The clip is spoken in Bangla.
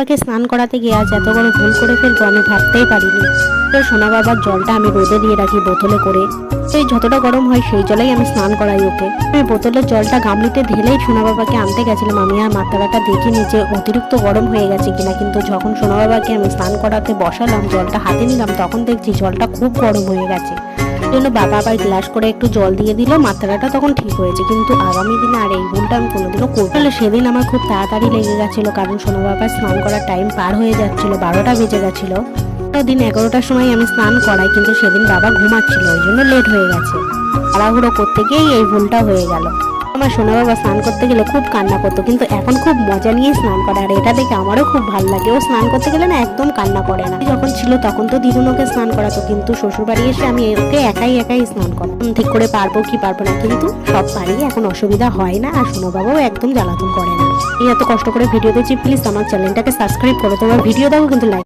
বাবাকে স্নান করাতে গিয়ে আজ এত বড় ভুল করে ফেলবো আমি ভাবতেই পারিনি। তো সোনা বাবার জলটা আমি রোদে দিয়ে রাখি বোতলে করে, সেই যতটা গরম হয় সেই জলেই আমি স্নান করাই ওকে। আমি বোতলের জলটা গামলিতে ঢেলেই সোনা বাবাকে আনতে গেছিলাম, আমি আর মাথাটা দেখিনি যে অতিরিক্ত গরম হয়ে গেছে কিনা, কিন্তু যখন সোনা বাবাকে আমি স্নান করাতে বসালাম জলটা হাতে নিলাম তখন দেখছি জলটা খুব গরম হয়ে গেছে। জন্য বাবা আবার গ্লাস করে একটু জল দিয়ে দিল, মাথাটা তখন ঠিক হয়েছে। কিন্তু আগামী দিনে আর এই ভুলটা আমি কোনোদিনও করবো না। সেদিন আমার খুব তাড়াতাড়ি লেগে গেছিল, কারণ সোনা বাবার স্নান করার টাইম পার হয়ে যাচ্ছিল, 12টা বেজে গেছিল। দিন 11টার সময় আমি স্নান করাই, কিন্তু সেদিন বাবা ঘুমাচ্ছিল, ওই জন্য লেট হয়ে গেছে। তাড়াহুড়ো করতে গিয়েই এই ভুলটা হয়ে গেল। আমার সোনা বাবা স্নান করতে গেলে খুব কান্না করতো, কিন্তু এখন খুব মজা নিয়ে স্নান করে, আর এটা দেখে আমারও খুব ভালো লাগে। ও স্নান করতে গেলে না একদম কান্না করে না। যখন ছিল তখন তো দিদুন ওকে স্নান করাতো, কিন্তু শ্বশুর বাড়ি এসে আমি ওকে একাই স্নান করাতাম। ঠিক করে পারবো কি পারবো না, কিন্তু সব পারি, এখন অসুবিধা হয় না। আর সোনা বাবাও একদম জ্বালাতন করে না। এই এত কষ্ট করে ভিডিও দিচ্ছি, প্লিজ আমার চ্যানেলটাকে সাবস্ক্রাইব করো। তোমার ভিডিও দেখো কিন্তু লাইক